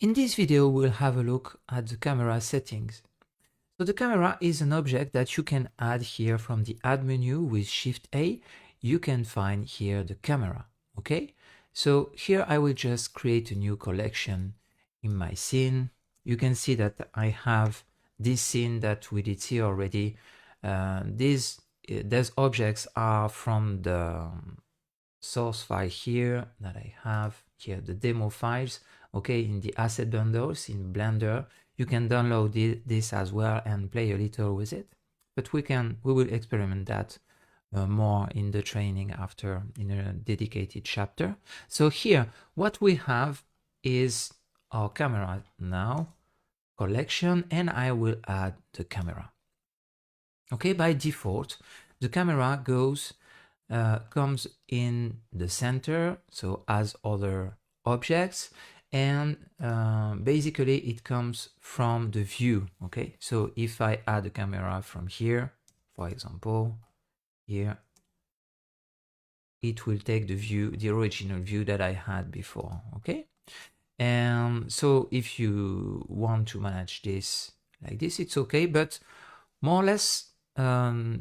In this video, we'll have a look at the camera settings. So the camera is an object that you can add here from the Add menu with Shift A. You can find here the camera, okay? So here I will just create a new collection in my scene. You can see that I have this scene that we did see already. These objects are from the source file here that I have here, the demo files, okay, in the asset bundles in Blender. You can download this as well and play a little with it, but we will experiment that more in the training after in a dedicated chapter. So here what we have is our camera now collection, and I will add the camera. Okay, by default the camera comes in the center, so as other objects, and basically it comes from the view. Okay, so if I add a camera from here, for example, here, it will take the view, the original view that I had before. Okay, and so if you want to manage this like this, it's okay, but more or less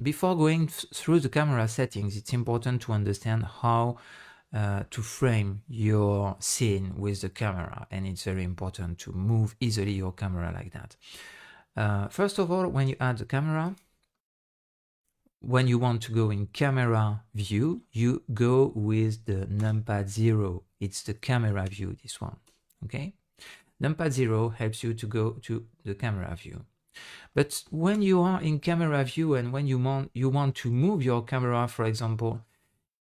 before going through the camera settings, it's important to understand how to frame your scene with the camera, and it's very important to move easily your camera like that. First of all, when you add the camera, when you want to go in camera view, you go with the numpad 0. It's the camera view, this one, okay? Numpad 0 helps you to go to the camera view. But when you are in camera view and when you want to move your camera, for example,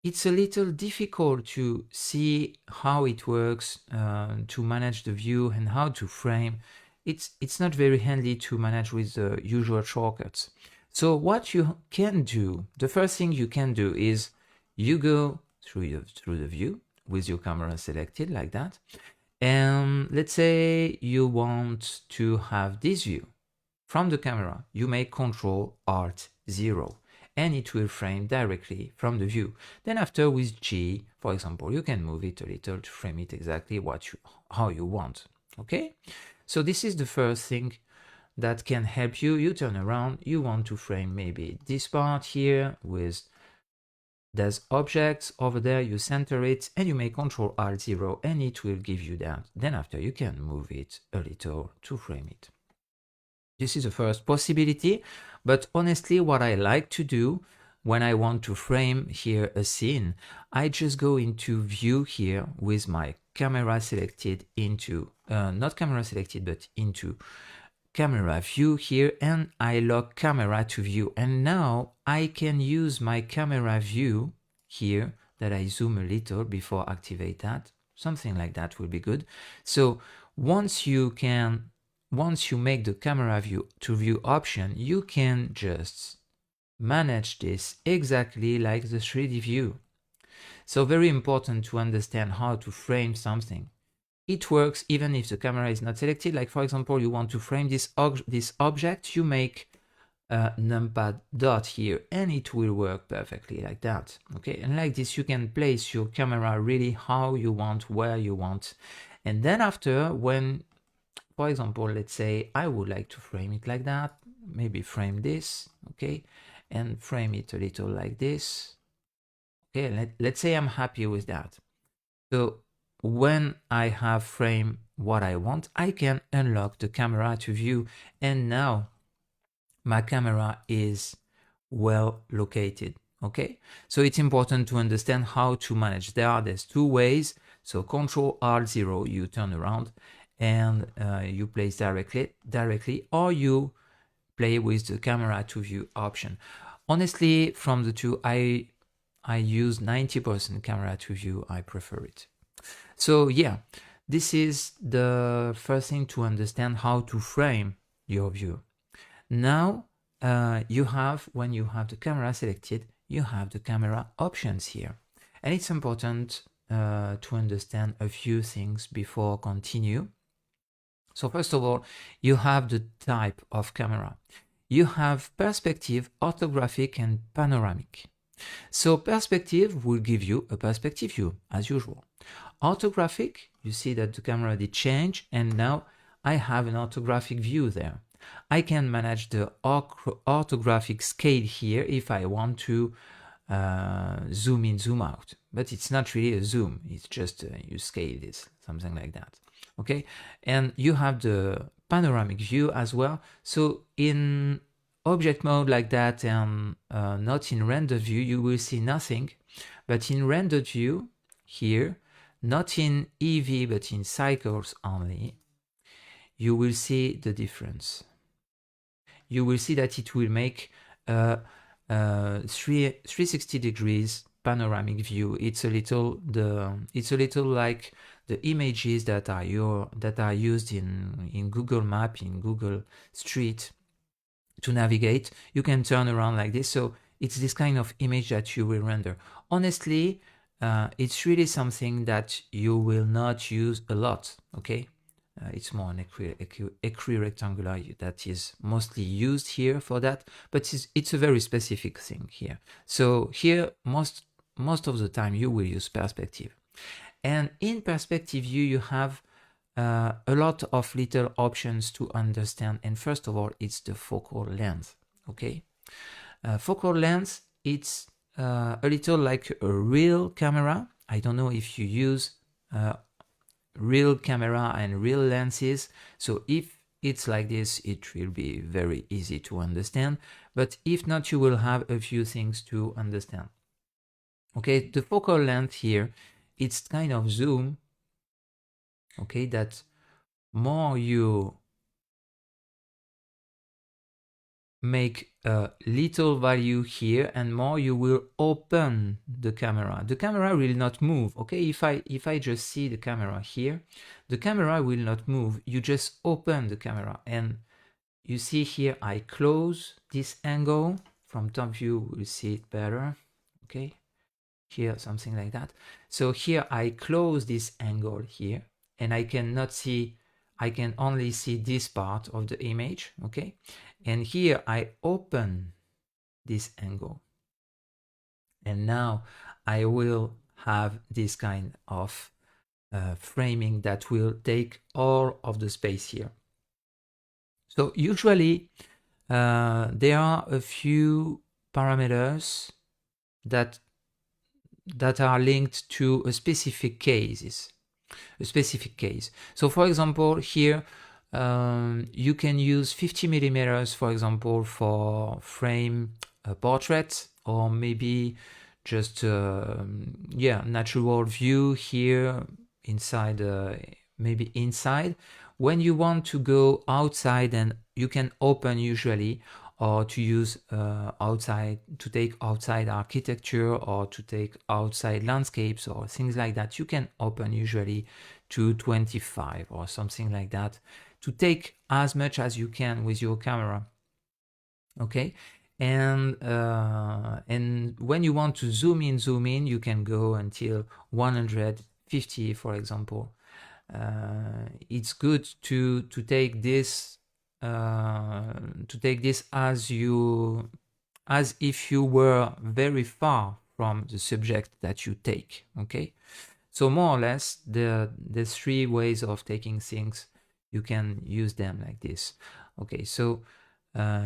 it's a little difficult to see how it works, to manage the view and how to frame. It's not very handy to manage with the usual shortcuts. So what you can do, the first thing you can do is you go through the view with your camera selected like that. And let's say you want to have this view. From the camera, you make Ctrl-Alt-0 and it will frame directly from the view. Then after with G, for example, you can move it a little to frame it exactly how you want, okay? So this is the first thing that can help you. You turn around, you want to frame maybe this part here with there's objects over there, you center it and you make Ctrl-Alt-0 and it will give you that. Then after you can move it a little to frame it. This is the first possibility, but honestly what I like to do when I want to frame here a scene, I just go into view here with my camera selected into, not camera selected, but into camera view here, and I lock camera to view. And now I can use my camera view here that I zoom a little before activate that. Something like that will be good. So once you make the camera view to view option, you can just manage this exactly like the 3D view. So very important to understand how to frame something. It works even if the camera is not selected. Like for example, you want to frame this object, you make numpad dot here and it will work perfectly like that. Okay, and like this you can place your camera really how you want, where you want. And then after, when for example, let's say I would like to frame it like that, maybe frame this, okay, and frame it a little like this. Okay, let's say I'm happy with that. So when I have framed what I want, I can unlock the camera to view, and now my camera is well located. Okay, so it's important to understand how to manage. There's two ways. So Ctrl-Alt-0, you turn around and you place directly, or you play with the camera to view option. Honestly, from the two, I use 90% camera to view. I prefer it. So yeah, this is the first thing to understand how to frame your view. Now when you have the camera selected, you have the camera options here, and it's important to understand a few things before continue. So first of all, you have the type of camera. You have perspective, orthographic, and panoramic. So perspective will give you a perspective view as usual. Orthographic, you see that the camera did change and now I have an orthographic view there. I can manage the orthographic scale here if I want to zoom in, zoom out, but it's not really a zoom, it's just you scale this, something like that. Okay, and you have the panoramic view as well. So in object mode like that and not in render view, you will see nothing, but in rendered view here, not in EV but in cycles only, you will see the difference. You will see that it will make a 360 degrees panoramic view. It's a little like the images that are used in Google Map, in Google Street to navigate. You can turn around like this. So it's this kind of image that you will render. Honestly, it's really something that you will not use a lot. Okay. It's more an equirectangular that is mostly used here for that, but it's a very specific thing here. So here, most of the time you will use perspective. And in perspective view, you have a lot of little options to understand. And first of all, it's the focal length, okay? Focal length, it's a little like a real camera. I don't know if you use real camera and real lenses. So if it's like this, it will be very easy to understand. But if not, you will have a few things to understand. Okay, the focal length here, it's kind of zoom. Okay, that more you make a little value here and more you will open the camera. The camera will not move. Okay, if I just see the camera here, the camera will not move. You just open the camera and you see here I close this angle. From top view we'll see it better. Okay, here something like that. So here I close this angle here and I cannot see, I can only see this part of the image. Okay, and here I open this angle and now I will have this kind of framing that will take all of the space here. So usually there are a few parameters that are linked to a specific case. So for example, here you can use 50 millimeters, for example, for frame a portrait, or maybe just natural view here inside, maybe inside. When you want to go outside, and you can open usually, or to use outside, to take outside architecture or to take outside landscapes or things like that, you can open usually to 25 or something like that, to take as much as you can with your camera. Okay, and when you want to zoom in, you can go until 150, for example. It's good to take this as if you were very far from the subject that you take. Okay, so more or less the three ways of taking things, you can use them like this. Okay, so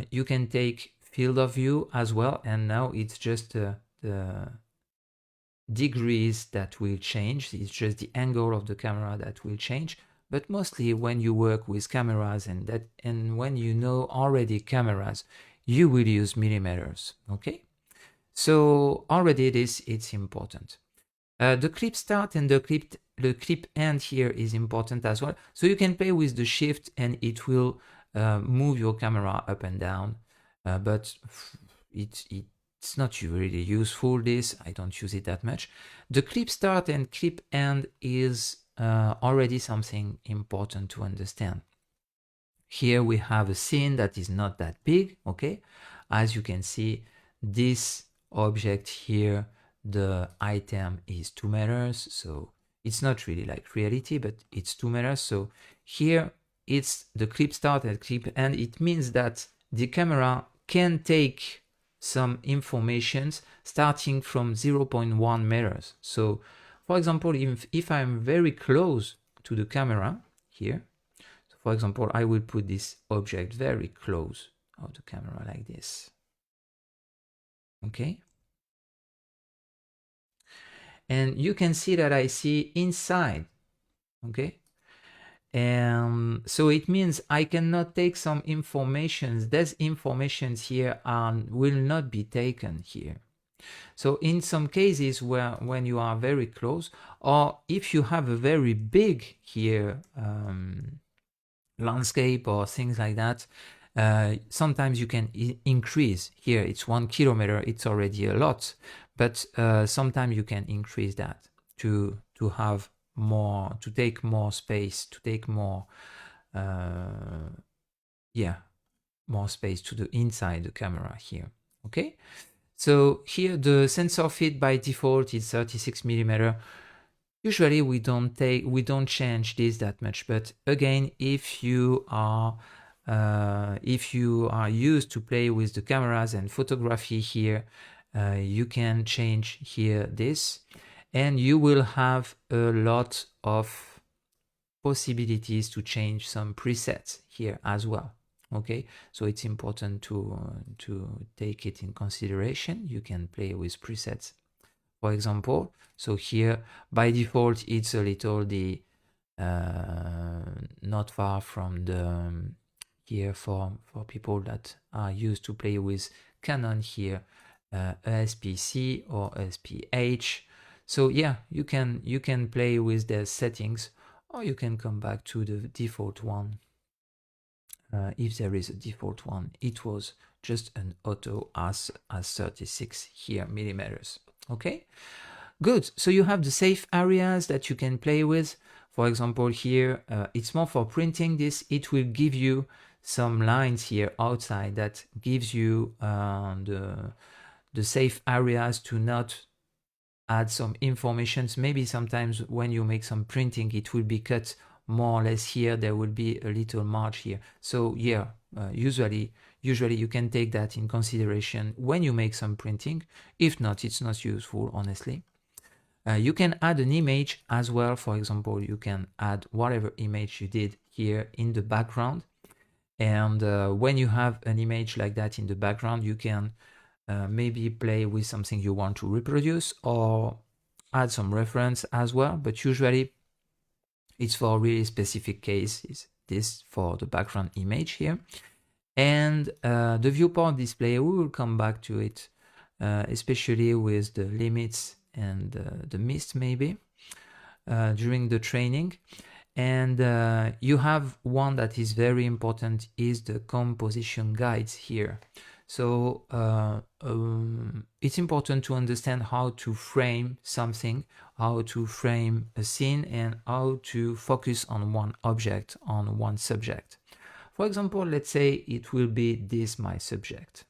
you can take field of view as well, and now it's just the degrees that will change. It's just the angle of the camera that will change. But mostly when you work with cameras and when you know already cameras, you will use millimeters. Okay, so already it's important. The clip start and the clip end here is important as well. So you can play with the shift and it will move your camera up and down, but it's not really useful. This, I don't use it that much. The clip start and clip end is already something important to understand. Here we have a scene that is not that big. Okay, as you can see, this object here, the item is 2 meters, so it's not really like reality, but it's 2 meters. So here it's the clip start and clip end. It means that the camera can take some informations starting from 0.1 meters. So for example, if I'm very close to the camera here, so for example, I will put this object very close of the camera like this. Okay. And you can see that I see inside. Okay. And so it means I cannot take some informations. These informations here will not be taken here. So in some cases when you are very close, or if you have a very big here landscape or things like that, sometimes you can increase. Here it's 1 kilometer, it's already a lot, but sometimes you can increase that to have more, to take more space, to take more more space to the inside the camera here. Okay, so here the sensor fit by default is 36 millimeter. Usually we don't change this that much, but again, if you are used to play with the cameras and photography here, you can change here this, and you will have a lot of possibilities to change some presets here as well. Okay, so it's important to take it in consideration. You can play with presets, for example. So here by default it's a little not far from the here for people that are used to play with Canon here, ASPC or SPH. So yeah, you can play with the settings, or you can come back to the default one. If there is a default one, it was just an auto as 36 here millimeters. Okay, good. So you have the safe areas that you can play with. For example, here it's more for printing this. It will give you some lines here outside that gives you the safe areas to not add some informations. Maybe sometimes when you make some printing, it will be cut more or less here. There will be a little marge here. So yeah, usually you can take that in consideration when you make some printing. If not, it's not useful, honestly. You can add an image as well. For example, you can add whatever image you did here in the background. And when you have an image like that in the background, you can maybe play with something you want to reproduce or add some reference as well. But usually it's for really specific cases, this for the background image here. And the viewport display, we will come back to it, especially with the limits and the mist maybe during the training. And you have one that is very important, is the composition guides here. So it's important to understand how to frame something, how to frame a scene, and how to focus on one object, on one subject. For example, let's say it will be this my subject.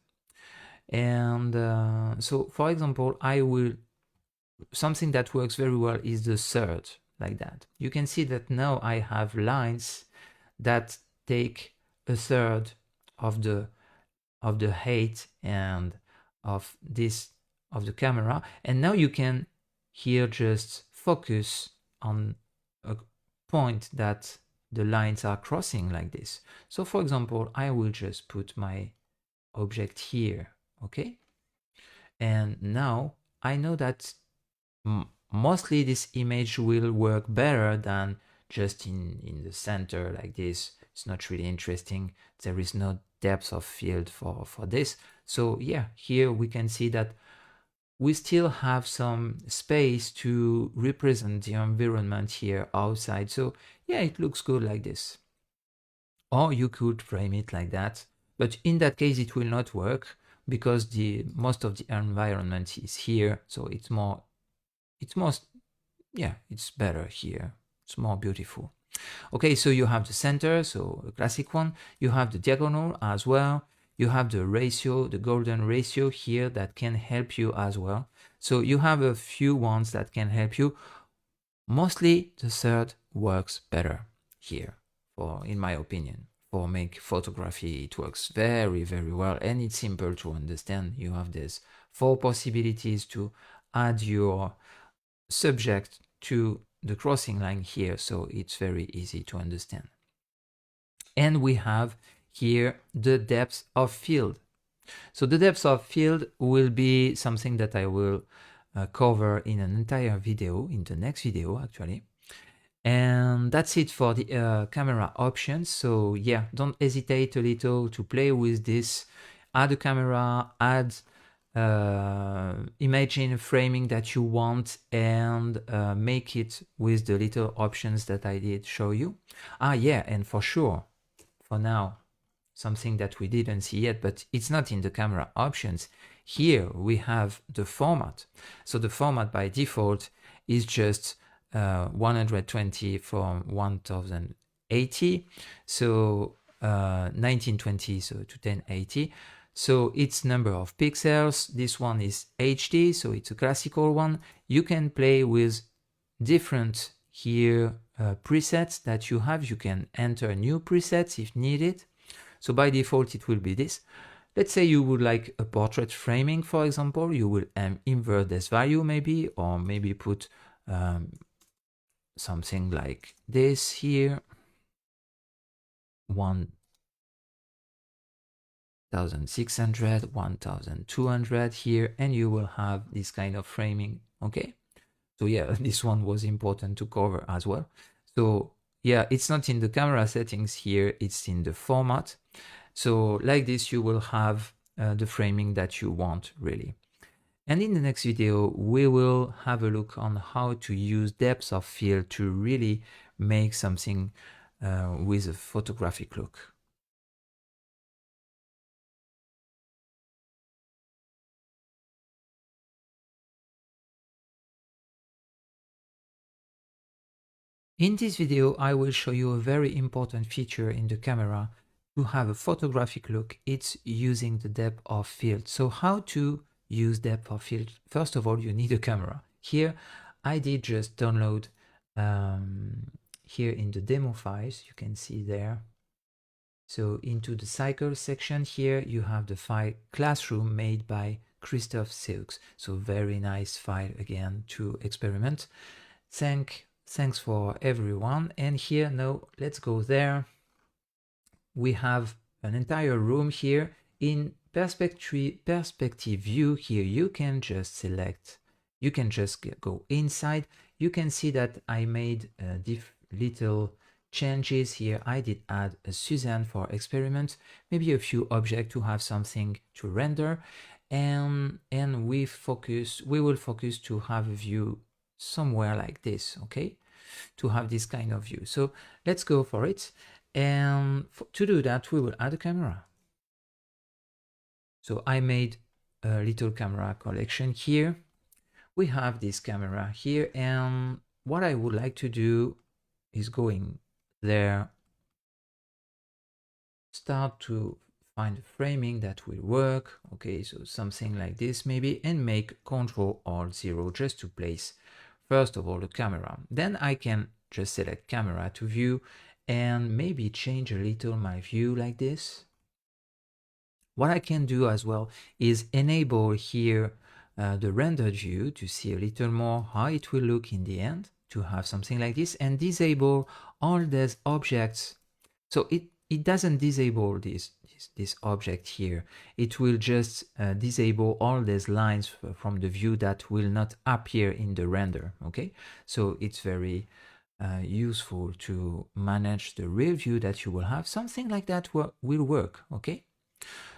And so for example, something that works very well is the third, like that. You can see that now I have lines that take a third of the height and of the camera, and now you can here just focus on a point that the lines are crossing like this. So for example, I will just put my object here, okay? And now I know that mostly this image will work better than just in the center like this. It's not really interesting. There is no depth of field for this. So yeah, here we can see that we still have some space to represent the environment here outside. So yeah, it looks good like this. Or you could frame it like that, but in that case it will not work because most of the environment is here. So it's better here. It's more beautiful. Okay, so you have the center, so a classic one. You have the diagonal as well. You have the ratio, the golden ratio here that can help you as well. So you have a few ones that can help you. Mostly the third works better here, in my opinion. for make photography. It works very, very well, and it's simple to understand. You have these 4 possibilities to add your subject to the crossing line here, so it's very easy to understand. And we have here the depth of field. So the depth of field will be something that I will cover in an entire video, in the next video actually. And that's it for the camera options. So yeah, don't hesitate a little to play with this. Add a camera, add imagine framing that you want, and make it with the little options that I did show you. Yeah, and for sure, for now, something that we didn't see yet, but it's not in the camera options. Here we have the format. So the format by default is just 120 from 1080, so 1920 so to 1080. So it's number of pixels. This one is HD, so it's a classical one. You can play with different here presets that you have. You can enter new presets if needed. So by default it will be this. Let's say you would like a portrait framing, for example. You will invert this value maybe, or maybe put something like this here, 1600, 1200 here, and you will have this kind of framing. Okay, so yeah, this one was important to cover as well. So yeah, it's not in the camera settings here, it's in the format. So like this, you will have the framing that you want really. And in the next video, we will have a look on how to use depth of field to really make something with a photographic look. In this video, I will show you a very important feature in the camera to have a photographic look. It's using the depth of field. So how to use depth of field? First of all, you need a camera. Here, I did just download here in the demo files, you can see there. So into the cycle section here, you have the file Classroom made by Christophe Seux. So very nice file again to experiment. Thanks for everyone. And here now, let's go there. We have an entire room here. In perspective view here, you can just select, you can just go inside. You can see that I made little changes here. I did add a Suzanne for experiment, maybe a few objects to have something to render, and we will focus to have a view somewhere like this, okay, to have this kind of view. So let's go for it, and to do that we will add a camera. So I made a little camera collection here. We have this camera here, and what I would like to do is going there, start to find a framing that will work. Okay, so something like this maybe, and make Ctrl-Alt-0 just to place first of all the camera. Then I can just select camera to view and maybe change a little my view like this. What I can do as well is enable here the rendered view to see a little more how it will look in the end, to have something like this, and disable all these objects. So it doesn't disable this object here. It will just disable all these lines from the view that will not appear in the render. Okay, so it's very useful to manage the real view that you will have. Something like that will work. Okay,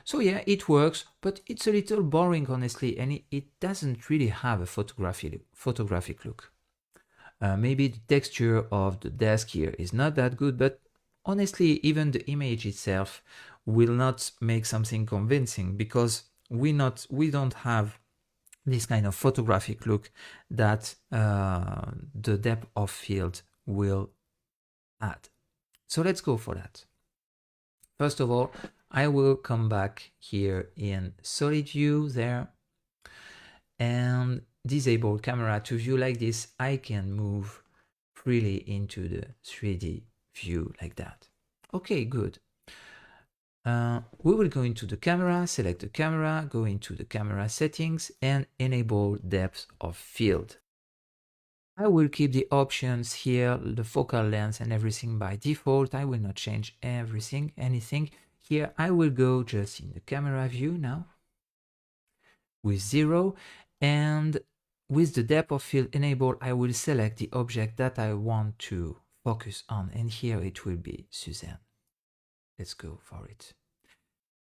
so yeah, it works, but it's a little boring honestly, and it doesn't really have a photographic look. Maybe the texture of the desk here is not that good, but honestly, even the image itself will not make something convincing, because we don't have this kind of photographic look that the depth of field will add. So let's go for that. First of all, I will come back here in solid view there and disable camera to view like this. I can move freely into the 3D view like that. Okay, good. we will go into the camera, select the camera, go into the camera settings and enable depth of field. I will keep the options here, the focal length and everything by default. I will not change anything. Here I will go just in the camera view now with 0, and with the depth of field enabled, I will select the object that I want to focus on, and here it will be Suzanne. Let's go for it.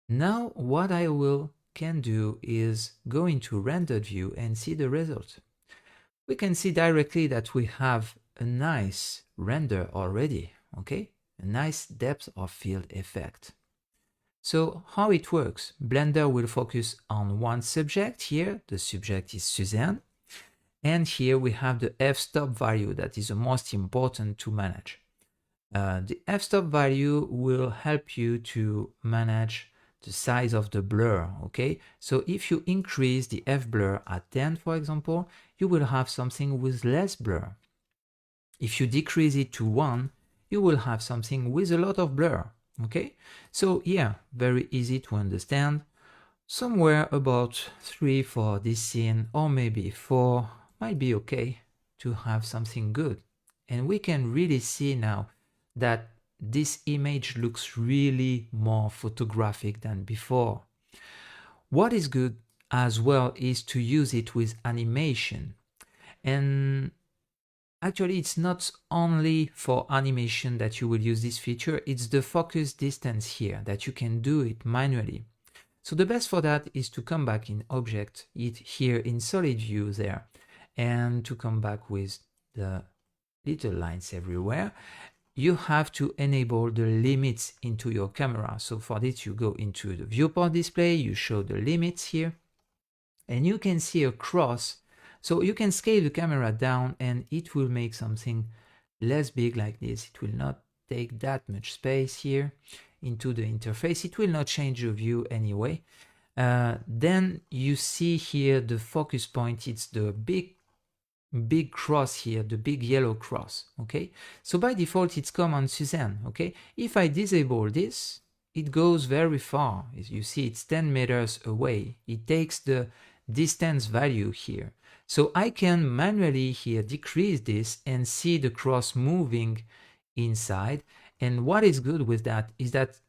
Now what I can do is go into rendered view and see the result. We can see directly that we have a nice render already, okay? A nice depth of field effect. So how it works? Blender will focus on one subject here. The subject is Suzanne. And here we have the f-stop value that is the most important to manage. The f-stop value will help you to manage the size of the blur, okay? So if you increase the f-blur at 10, for example, you will have something with less blur. If you decrease it to 1, you will have something with a lot of blur, okay? So yeah, very easy to understand. Somewhere about 3 for this scene, or maybe 4 might be okay to have something good. And we can really see now that this image looks really more photographic than before. What is good as well is to use it with animation. And actually it's not only for animation that you will use this feature, it's the focus distance here that you can do it manually. So the best for that is to come back in object, here in solid view there, and to come back with the little lines everywhere. You have to enable the limits into your camera. So for this, you go into the viewport display, you show the limits here, and you can see a cross. So you can scale the camera down and it will make something less big like this. It will not take that much space here into the interface. It will not change your view anyway. Then you see here the focus point. It's the big cross here, the big yellow cross, okay? So by default, it's come on Suzanne, okay? If I disable this, it goes very far. As you see, it's 10 meters away. It takes the distance value here. So I can manually here decrease this and see the cross moving inside. And what is good with that is that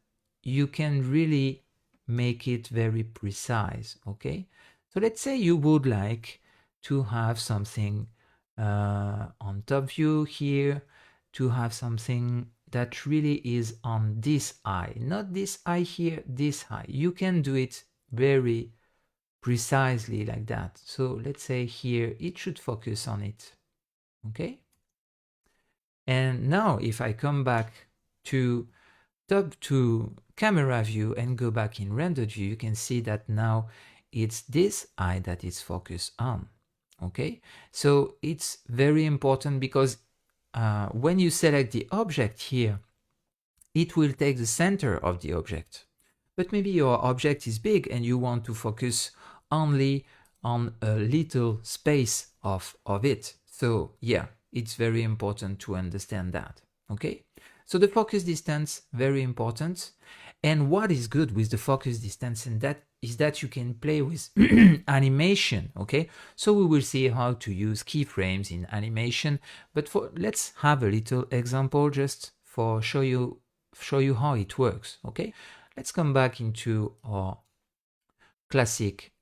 you can really make it very precise, okay? So let's say you would like to have something on top view here, to have something that really is on this eye, not this eye here, this eye. You can do it very precisely like that. So let's say here it should focus on it, okay? And now if I come back to camera view and go back in rendered view, you can see that now it's this eye that is focused on, okay? So it's very important because when you select the object here, it will take the center of the object. But maybe your object is big and you want to focus only on a little space of it. So yeah, it's very important to understand that, okay? So the focus distance, very important. And what is good with the focus distance and that is that you can play with animation, okay? So we will see how to use keyframes in animation, but let's have a little example just for show you how it works, okay? Let's come back into our classic.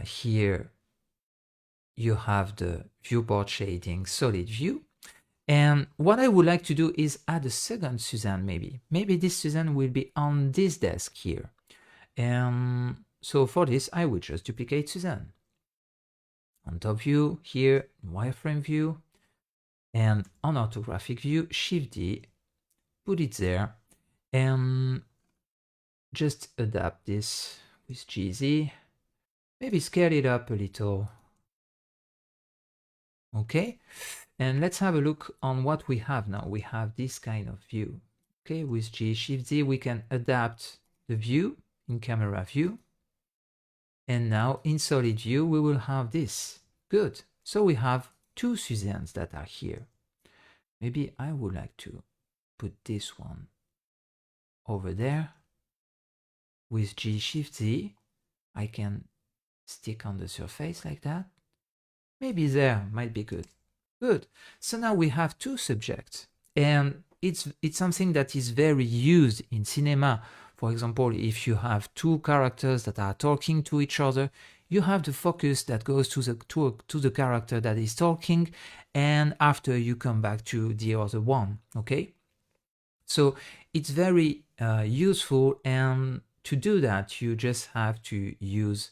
Here you have the viewport shading solid view. And what I would like to do is add a second Suzanne maybe. Maybe this Suzanne will be on this desk here. And so for this, I will just duplicate Suzanne. On top view, here, wireframe view, and on orthographic view, Shift D, put it there, and just adapt this with GZ. Maybe scale it up a little. Okay. And let's have a look on what we have now. We have this kind of view. Okay, with G, Shift Z, we can adapt the view in camera view. And now in solid view, we will have this. Good. So we have two Suzannes that are here. Maybe I would like to put this one over there. with G-Shift-Z, I can stick on the surface like that. Maybe there might be good. Good. So now we have two subjects, and it's something that is very used in cinema. For example, if you have two characters that are talking to each other, you have the focus that goes to the character that is talking, and after you come back to the other one. Okay. So it's very useful, and to do that, you just have to use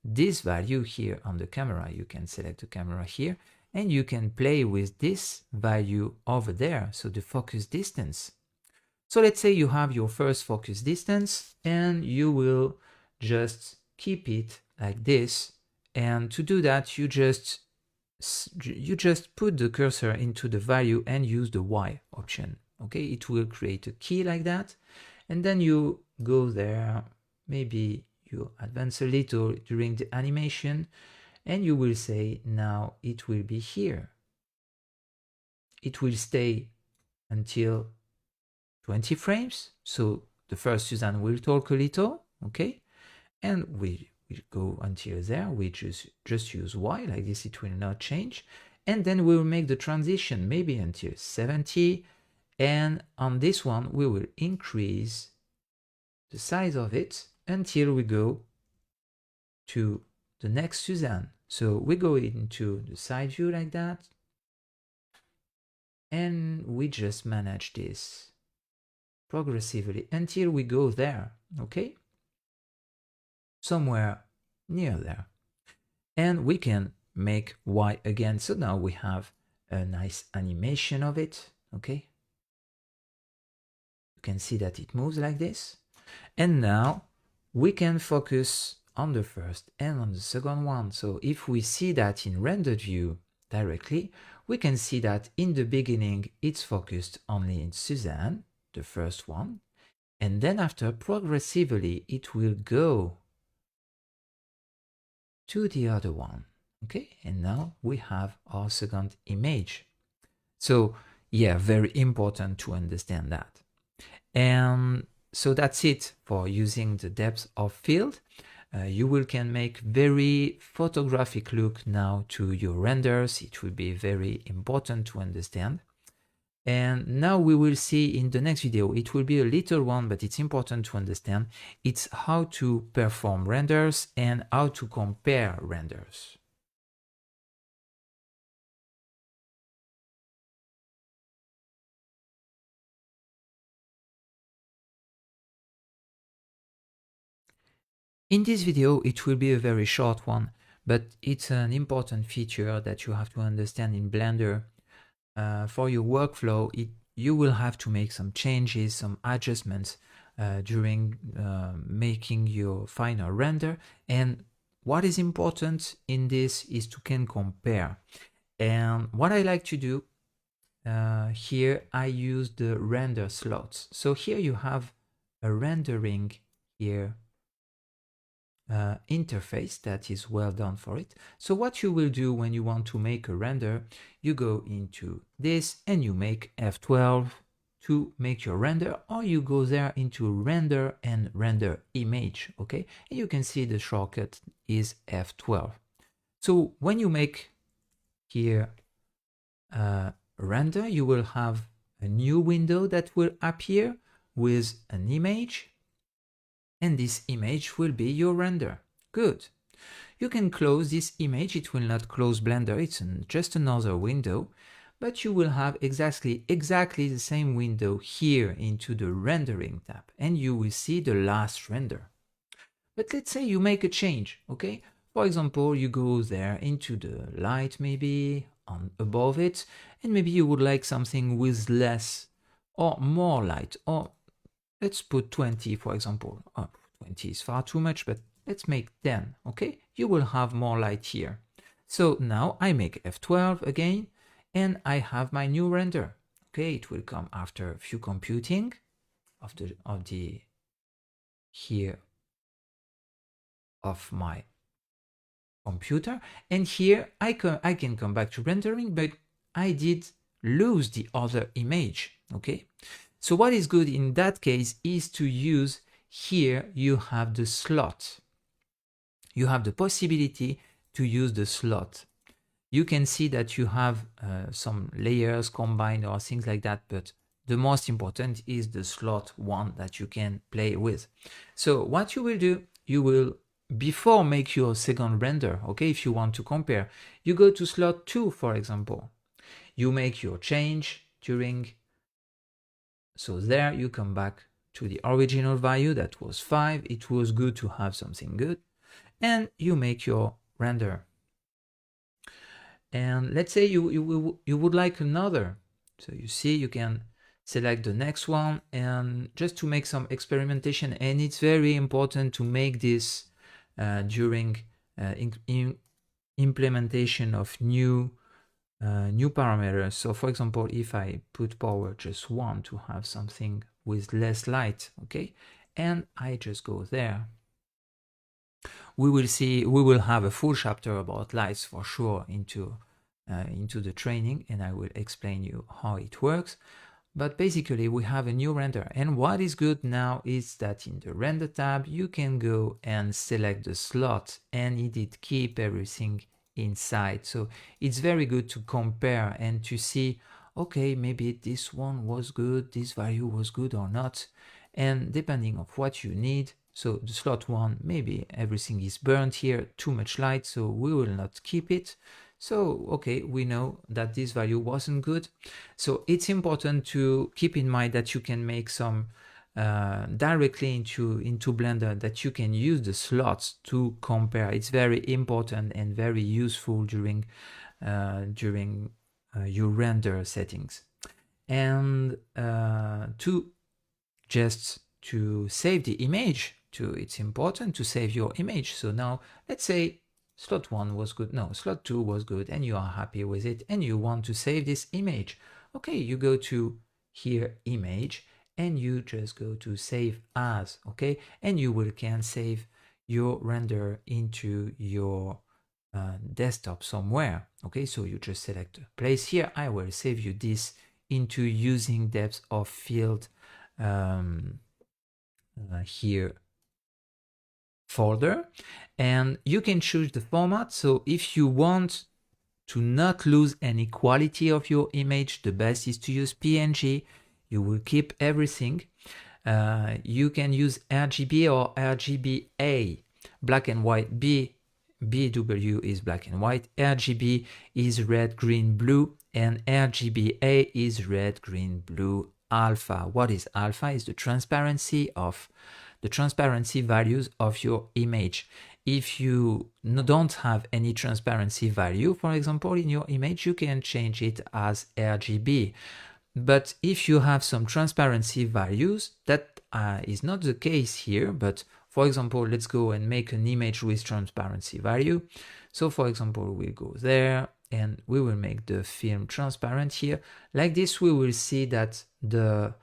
this value here on the camera. You can select the camera here, and you can play with this value over there, so the focus distance. So let's say you have your first focus distance, and you will just keep it like this. And to do that, you just put the cursor into the value and use the Y option. Okay, it will create a key like that, and then you go there, maybe you advance a little during the animation, and you will say now it will be here. It will stay until 20 frames. So the first Suzanne will talk a little, okay? And we will go until there. We just use Y, like this it will not change. And then we will make the transition maybe until 70. And on this one, we will increase the size of it until we go to the next Suzanne. So we go into the side view like that, and we just manage this progressively until we go there, okay? Somewhere near there. And we can make Y again. So now we have a nice animation of it, okay? You can see that it moves like this. And now we can focus on the first and on the second one. So if we see that in rendered view directly, we can see that in the beginning it's focused only in Suzanne, the first one, and then after progressively it will go to the other one. Okay, and now we have our second image. So yeah, very important to understand that. And so that's it for using the depth of field. You can make very photographic look now to your renders. It will be very important to understand. And now we will see in the next video, it will be a little one, but it's important to understand. It's how to perform renders and how to compare renders. In this video, it will be a very short one, but it's an important feature that you have to understand in Blender. For your workflow, you will have to make some changes, some adjustments during making your final render. And what is important in this is to can compare. And what I like to do here, I use the render slots. So here you have a rendering here interface that is well done for it. So what you will do when you want to make a render, you go into this and you make F12 to make your render, or you go there into render and render image, okay? And you can see the shortcut is F12. So when you make here render, you will have a new window that will appear with an image, and this image will be your render. Good. You can close this image. It will not close Blender. It's just another window, but you will have exactly the same window here into the rendering tab, and you will see the last render. But let's say you make a change, okay? For example, you go there into the light, maybe on above it, and maybe you would like something with less or more light, or let's put 20, for example. Oh, 20 is far too much, but let's make 10, okay? You will have more light here. So now I make F12 again, and I have my new render. Okay, it will come after a few computing of the here of my computer, and here I can come back to rendering, but I did lose the other image, okay? So what is good in that case is to use here you have the slot. You have the possibility to use the slot. You can see that you have some layers combined or things like that, but the most important is the slot one that you can play with. So what you will do, you will, before make your second render, okay, if you want to compare, you go to slot 2, for example. You make your change during, so there you come back to the original value that was 5. It was good to have something good. And you make your render. And let's say you would like another. So you see, you can select the next one and just to make some experimentation. And it's very important to make this during implementation of new parameters. So for example, if I put power just 1 to have something with less light, okay, and I just go there, we will have a full chapter about lights for sure into the training, and I will explain you how it works. But basically we have a new render, and what is good now is that in the render tab you can go and select the slot, and it did keep everything inside. So it's very good to compare and to see, okay, maybe this one was good, this value was good or not, and depending on what you need. So the slot 1, maybe everything is burnt here, too much light, so we will not keep it. So, okay, we know that this value wasn't good. So it's important to keep in mind that you can make some directly into Blender, that you can use the slots to compare. It's very important and very useful during your render settings. And to save the image, it's important to save your image. So now let's say slot 1 was good, no, slot 2 was good, and you are happy with it, and you want to save this image. Okay, you go to here, image, and you just go to save as, okay, and you can save your render into your desktop somewhere. Okay, so you just select place here. I will save you this into using depth of field here folder, and you can choose the format. So if you want to not lose any quality of your image, the best is to use PNG. You will keep everything. You can use RGB or RGBA, black and white. BW is black and white, RGB is red, green, blue, and RGBA is red, green, blue, alpha. What is alpha? Is the transparency values of your image. If you don't have any transparency value, for example, in your image, you can change it as RGB. But if you have some transparency values, that is not the case here. But for example, let's go and make an image with transparency value. So for example, we'll go there and we will make the film transparent here. Like this, we will see that the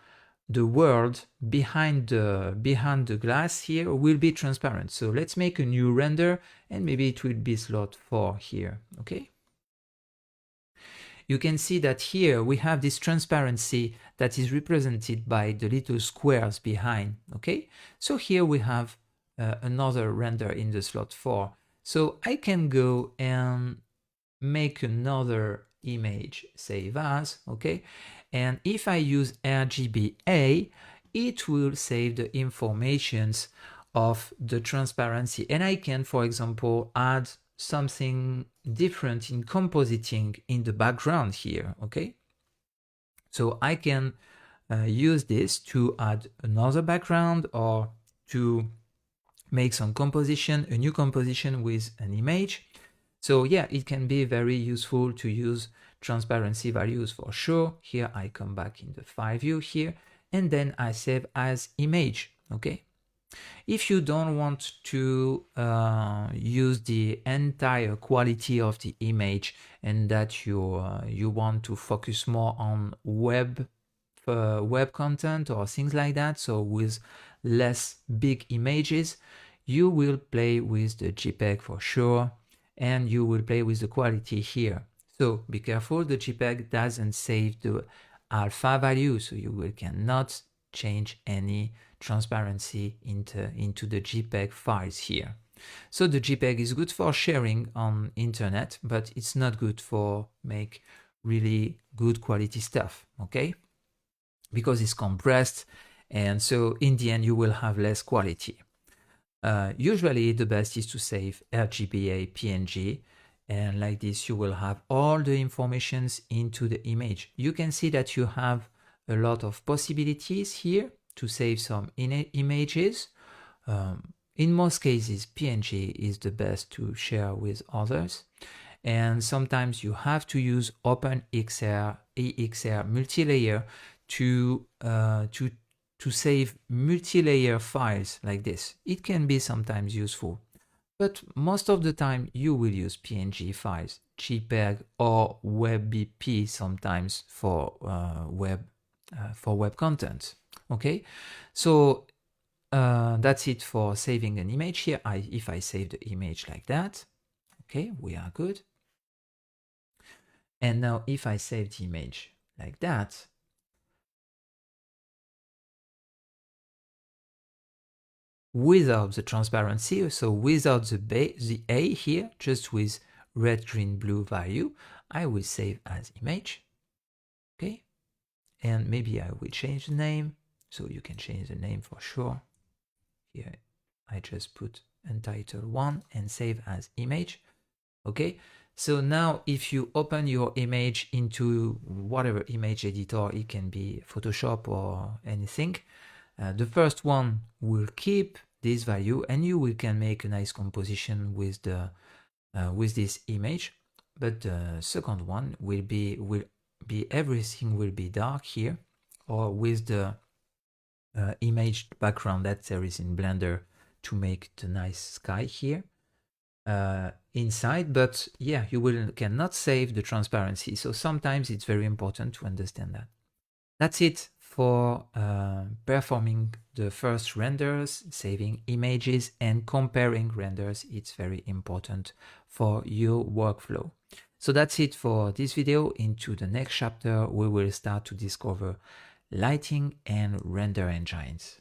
world behind the glass here will be transparent. So let's make a new render, and maybe it will be slot 4 here, okay? You can see that here we have this transparency that is represented by the little squares behind, okay? So here we have another render in the slot 4. So I can go and make another image, save as, okay? And if I use RGBA, it will save the informations of the transparency. And I can, for example, add something different in compositing in the background here, okay? So I can use this to add another background or to make some composition, a new composition with an image. So yeah, it can be very useful to use transparency values for sure. Here I come back in the file view here, and then I save as image, okay? If you don't want to use the entire quality of the image and that you want to focus more on web content or things like that, so with less big images, you will play with the JPEG for sure, and you will play with the quality here. So be careful, the JPEG doesn't save the alpha value, so you cannot change any transparency into the JPEG files here. So the JPEG is good for sharing on internet, but it's not good for make really good quality stuff, okay? Because it's compressed, and so in the end you will have less quality. Usually the best is to save RGBA PNG, and like this you will have all the informations into the image. You can see that you have a lot of possibilities here to save some images. In most cases, PNG is the best to share with others. And sometimes you have to use OpenEXR, EXR multilayer to save multi-layer files like this. It can be sometimes useful, but most of the time you will use PNG files, JPEG or WebP sometimes for web content. Okay, so that's it for saving an image here. If I save the image like that, okay, we are good. And now if I save the image like that, without the transparency, so without the A here, just with red, green, blue value, I will save as image. Okay, and maybe I will change the name, so you can change the name for sure. Here I just put untitled 1 and save as image. Okay, so now if you open your image into whatever image editor, it can be Photoshop or anything, the first one will keep this value, and you can make a nice composition with the with this image. But the second one will be everything will be dark here, or with the image background that there is in Blender to make the nice sky here inside. But yeah, you cannot save the transparency. So sometimes it's very important to understand that. That's it for performing the first renders, saving images, and comparing renders. It's very important for your workflow. So that's it for this video. Into the next chapter, we will start to discover lighting and render engines.